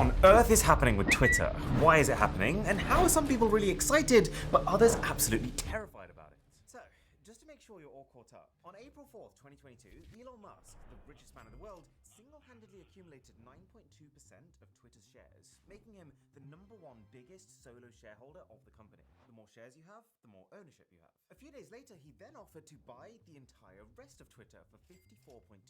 on earth is happening with Twitter? Why is it happening? And how are some people really excited, but others absolutely terrified about it? So, just to make sure you're all caught up, on April 4th, 2022, Elon Musk, the richest man in the world, single-handedly accumulated 9.2% of Twitter's shares, making him the #1 biggest solo shareholder of the company. The more shares you have, the more ownership you have. A few days later, he then offered to buy the entire rest of Twitter for $54.2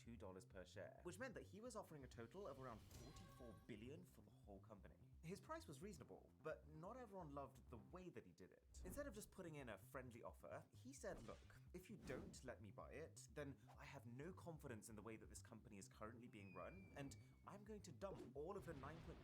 per share, which meant that he was offering a total of around $44 billion for the whole company. His price was reasonable, but not everyone loved the way that he did it. Instead of just putting in a friendly offer, he said, look, if you don't let me buy it, then I have no confidence in the way that this company is currently being run, and I'm going to dump all of the 9.2%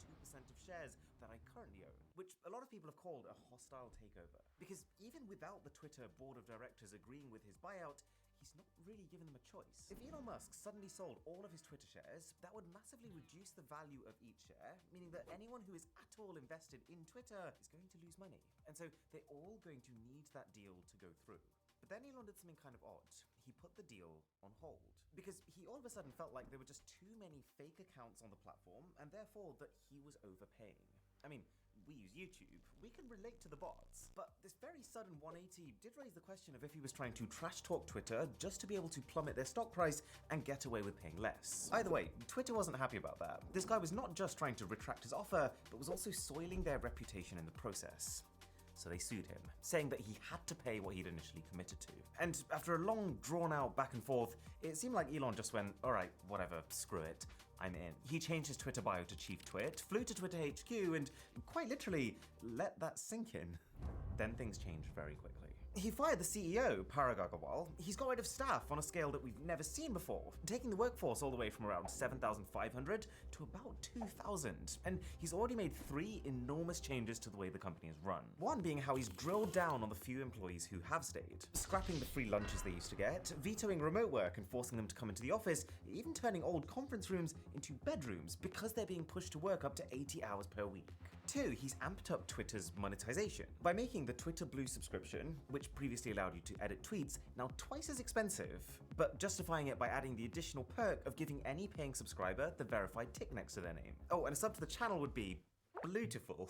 of shares that I currently own, which a lot of people have called a hostile takeover. Because even without the Twitter board of directors agreeing with his buyout, he's not really given them a choice. If Elon Musk suddenly sold all of his Twitter shares, that would massively reduce the value of each share, meaning that anyone who is at all invested in Twitter is going to lose money. And so they're all going to need that deal to go through. But then Elon did something kind of odd. He put the deal on hold. Because he all of a sudden felt like there were just too many fake accounts on the platform, and therefore that he was overpaying. I mean, we use YouTube, we can relate to the bots. But this very sudden 180 did raise the question of if he was trying to trash talk Twitter just to be able to plummet their stock price and get away with paying less. Either way, Twitter wasn't happy about that. This guy was not just trying to retract his offer, but was also soiling their reputation in the process. So they sued him, saying that he had to pay what he'd initially committed to. And after a long, drawn-out back and forth, it seemed like Elon just went, alright, whatever, screw it, I'm in. He changed his Twitter bio to Chief Twit, flew to Twitter HQ, and quite literally let that sink in. Then things changed very quickly. He fired the CEO, Parag Agrawal. He's got rid of staff on a scale that we've never seen before, taking the workforce all the way from around 7,500 to about 2,000. And he's already made 3 enormous changes to the way the company is run. One being how he's drilled down on the few employees who have stayed, scrapping the free lunches they used to get, vetoing remote work and forcing them to come into the office, even turning old conference rooms into bedrooms because they're being pushed to work up to 80 hours per week. 2, he's amped up Twitter's monetization by making the Twitter Blue subscription, which previously allowed you to edit tweets, now twice as expensive, but justifying it by adding the additional perk of giving any paying subscriber the verified tick next to their name. Oh, and a sub to the channel would be beautiful.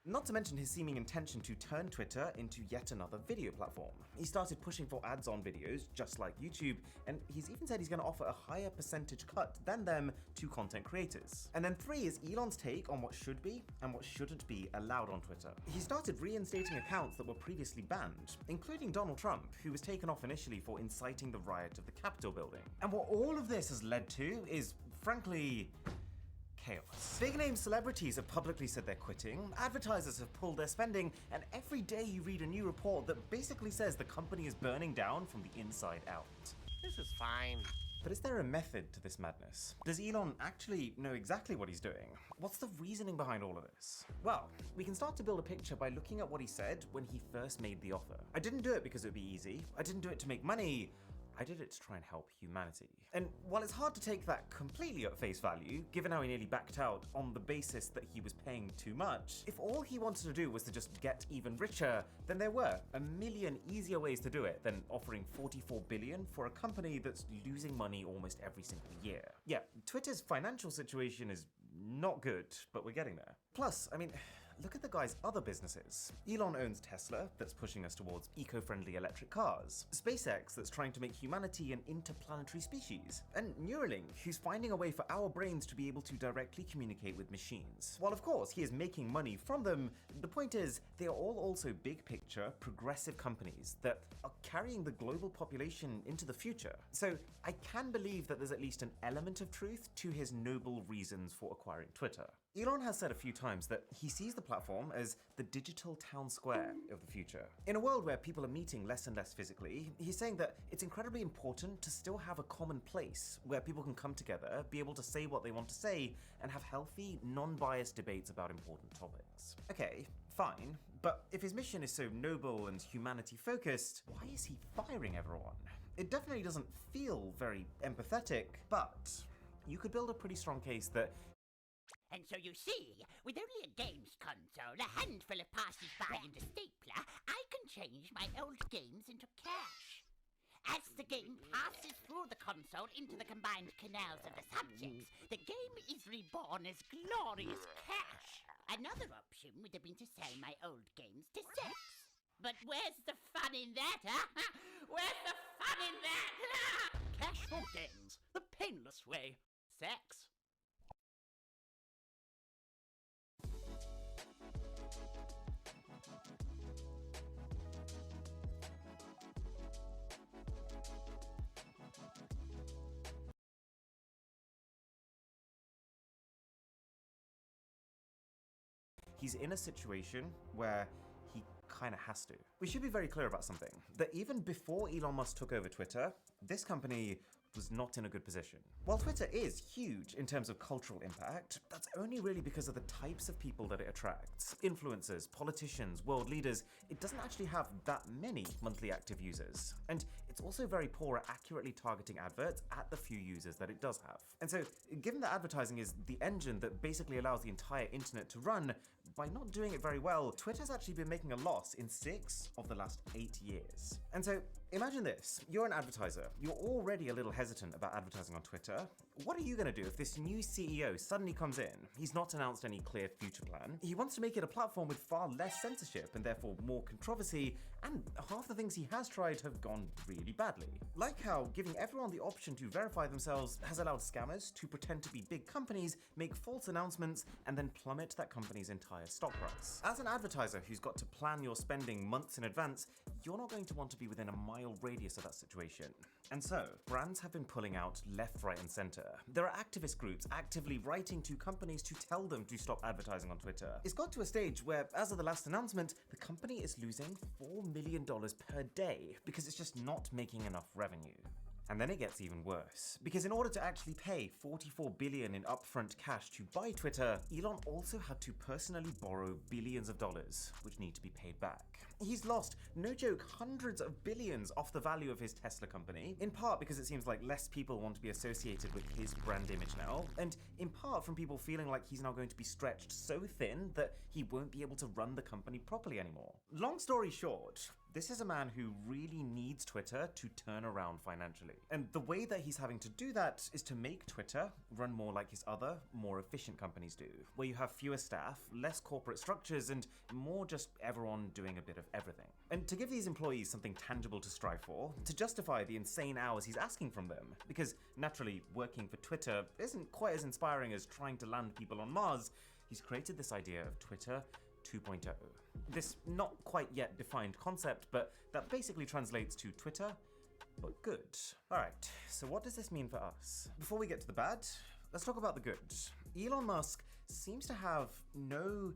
Not to mention his seeming intention to turn Twitter into yet another video platform. He started pushing for ads on videos, just like YouTube, and he's even said he's going to offer a higher percentage cut than them to content creators. And then 3 is Elon's take on what should be and what shouldn't be allowed on Twitter. He started reinstating accounts that were previously banned, including Donald Trump, who was taken off initially for inciting the riot of the Capitol building. And what all of this has led to is, frankly, chaos. Big-name celebrities have publicly said they're quitting, advertisers have pulled their spending, and every day you read a new report that basically says the company is burning down from the inside out. This is fine. But is there a method to this madness? Does Elon actually know exactly what he's doing? What's the reasoning behind all of this? Well, we can start to build a picture by looking at what he said when he first made the offer. I didn't do it because it would be easy. I didn't do it to make money. I did it to try and help humanity. And while it's hard to take that completely at face value, given how he nearly backed out on the basis that he was paying too much, if all he wanted to do was to just get even richer, then there were a million easier ways to do it than offering $44 billion for a company that's losing money almost every single year. Yeah, Twitter's financial situation is not good, but we're getting there. Plus, I mean, look at the guy's other businesses. Elon owns Tesla, that's pushing us towards eco-friendly electric cars, SpaceX, that's trying to make humanity an interplanetary species, and Neuralink, who's finding a way for our brains to be able to directly communicate with machines. While of course he is making money from them, the point is they are all also big picture, progressive companies that are carrying the global population into the future. So I can believe that there's at least an element of truth to his noble reasons for acquiring Twitter. Elon has said a few times that he sees the platform as the digital town square of the future. In a world where people are meeting less and less physically, he's saying that it's incredibly important to still have a common place where people can come together, be able to say what they want to say, and have healthy, non-biased debates about important topics. Okay, fine, but if his mission is so noble and humanity-focused, why is he firing everyone? It definitely doesn't feel very empathetic, but you could build a pretty strong case that And so you see, with only a games console, a handful of passes-by and a stapler, I can change my old games into cash. As the game passes through the console into the combined canals of the subjects, the game is reborn as glorious cash. Another option would have been to sell my old games to sex. But where's the fun in that, huh? Where's the fun in that? Cash for games, the painless way. Sex. He's in a situation where he kind of has to. We should be very clear about something, that even before Elon Musk took over Twitter, this company was not in a good position. While Twitter is huge in terms of cultural impact, that's only really because of the types of people that it attracts. Influencers, politicians, world leaders. It doesn't actually have that many monthly active users. And it's also very poor at accurately targeting adverts at the few users that it does have. And so, given that advertising is the engine that basically allows the entire internet to run, by not doing it very well, Twitter's actually been making a loss in 6 of the last 8 years. And so, imagine this. You're an advertiser. You're already a little hesitant about advertising on Twitter. What are you going to do if this new CEO suddenly comes in? He's not announced any clear future plan. He wants to make it a platform with far less censorship and therefore more controversy, and half the things he has tried have gone really badly. Like how giving everyone the option to verify themselves has allowed scammers to pretend to be big companies, make false announcements, and then plummet that company's entire stock price. As an advertiser who's got to plan your spending months in advance, you're not going to want to be within a mile radius of that situation. And so, brands have been pulling out left, right, and center. There are activist groups actively writing to companies to tell them to stop advertising on Twitter. It's got to a stage where, as of the last announcement, the company is losing $4 million per day because it's just not making enough revenue. And then it gets even worse, because in order to actually pay $44 billion in upfront cash to buy Twitter, Elon also had to personally borrow billions of dollars, which need to be paid back. He's lost, no joke, hundreds of billions off the value of his Tesla company, in part because it seems like less people want to be associated with his brand image now, and in part from people feeling like he's now going to be stretched so thin that he won't be able to run the company properly anymore. Long story short, this is a man who really needs Twitter to turn around financially. And the way that he's having to do that is to make Twitter run more like his other, more efficient companies do, where you have fewer staff, less corporate structures, and more just everyone doing a bit of everything. And to give these employees something tangible to strive for, to justify the insane hours he's asking from them, because naturally, working for Twitter isn't quite as inspiring as trying to land people on Mars, he's created this idea of Twitter 2.0. This not quite yet defined concept, but that basically translates to Twitter, but good. Alright, so what does this mean for us? Before we get to the bad, let's talk about the good. Elon Musk seems to have no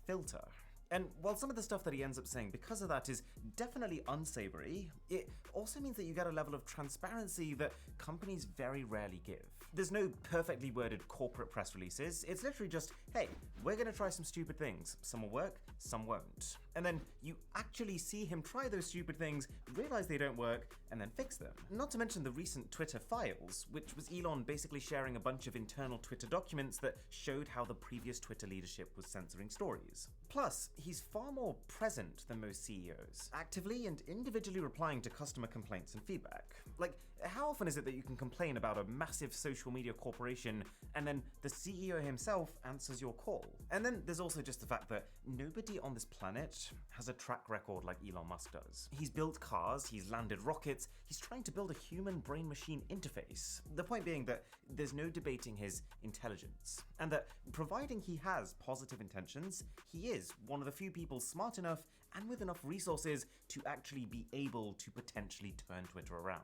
filter. And while some of the stuff that he ends up saying because of that is definitely unsavory, it also means that you get a level of transparency that companies very rarely give. There's no perfectly worded corporate press releases. It's literally just, hey, we're gonna try some stupid things. Some will work, some won't. And then you actually see him try those stupid things, realize they don't work, and then fix them. Not to mention the recent Twitter files, which was Elon basically sharing a bunch of internal Twitter documents that showed how the previous Twitter leadership was censoring stories. Plus, he's far more present than most CEOs, actively and individually replying to customer complaints and feedback. Like, how often is it that you can complain about a massive social media corporation and then the CEO himself answers your call? And then there's also just the fact that nobody on this planet has a track record like Elon Musk does. He's built cars, he's landed rockets, he's trying to build a human brain-machine interface. The point being that there's no debating his intelligence, and that providing he has positive intentions, he is one of the few people smart enough and with enough resources to actually be able to potentially turn Twitter around.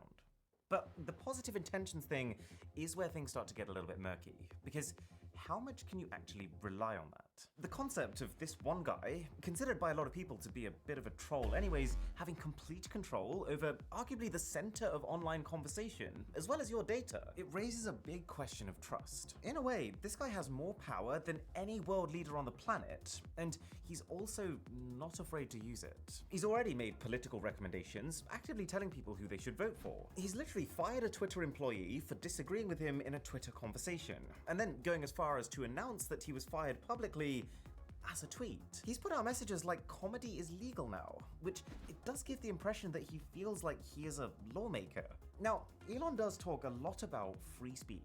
But the positive intentions thing is where things start to get a little bit murky, because how much can you actually rely on that? The concept of this one guy, considered by a lot of people to be a bit of a troll anyways, having complete control over arguably the center of online conversation, as well as your data, it raises a big question of trust. In a way, this guy has more power than any world leader on the planet, and he's also not afraid to use it. He's already made political recommendations, actively telling people who they should vote for. He's literally fired a Twitter employee for disagreeing with him in a Twitter conversation, and then going as far as to announce that he was fired publicly as a tweet. He's put out messages like comedy is legal now, which it does give the impression that he feels like he is a lawmaker. Now, Elon does talk a lot about free speech,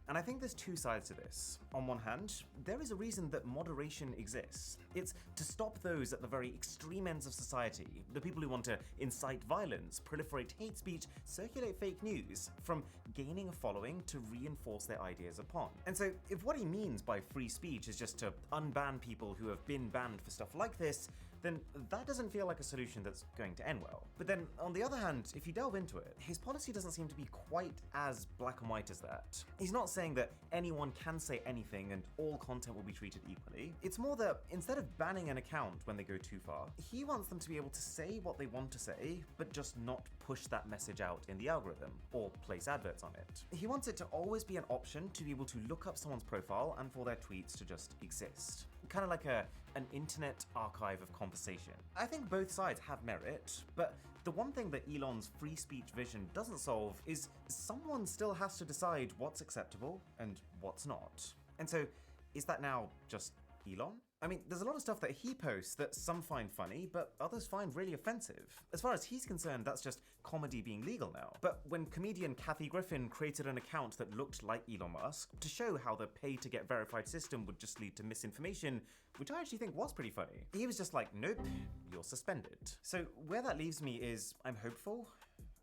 and I think there's two sides to this. On one hand, there is a reason that moderation exists. It's to stop those at the very extreme ends of society, the people who want to incite violence, proliferate hate speech, circulate fake news, from gaining a following to reinforce their ideas upon. And so, if what he means by free speech is just to unban people who have been banned for stuff like this, then that doesn't feel like a solution that's going to end well. But then, on the other hand, if you delve into it, his policy doesn't seem to be quite as black and white as that. He's not saying that anyone can say anything and all content will be treated equally. It's more that instead of banning an account when they go too far, he wants them to be able to say what they want to say, but just not push that message out in the algorithm or place adverts on it. He wants it to always be an option to be able to look up someone's profile and for their tweets to just exist. Kind of like an internet archive of conversation. I think both sides have merit, but the one thing that Elon's free speech vision doesn't solve is someone still has to decide what's acceptable and what's not. And so, is that now just Elon? I mean, there's a lot of stuff that he posts that some find funny, but others find really offensive. As far as he's concerned, that's just comedy being legal now. But when comedian Kathy Griffin created an account that looked like Elon Musk to show how the pay-to-get verified system would just lead to misinformation, which I actually think was pretty funny, he was just like, nope, you're suspended. So where that leaves me is I'm hopeful,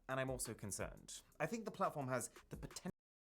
and I'm also concerned. I think the platform has the potential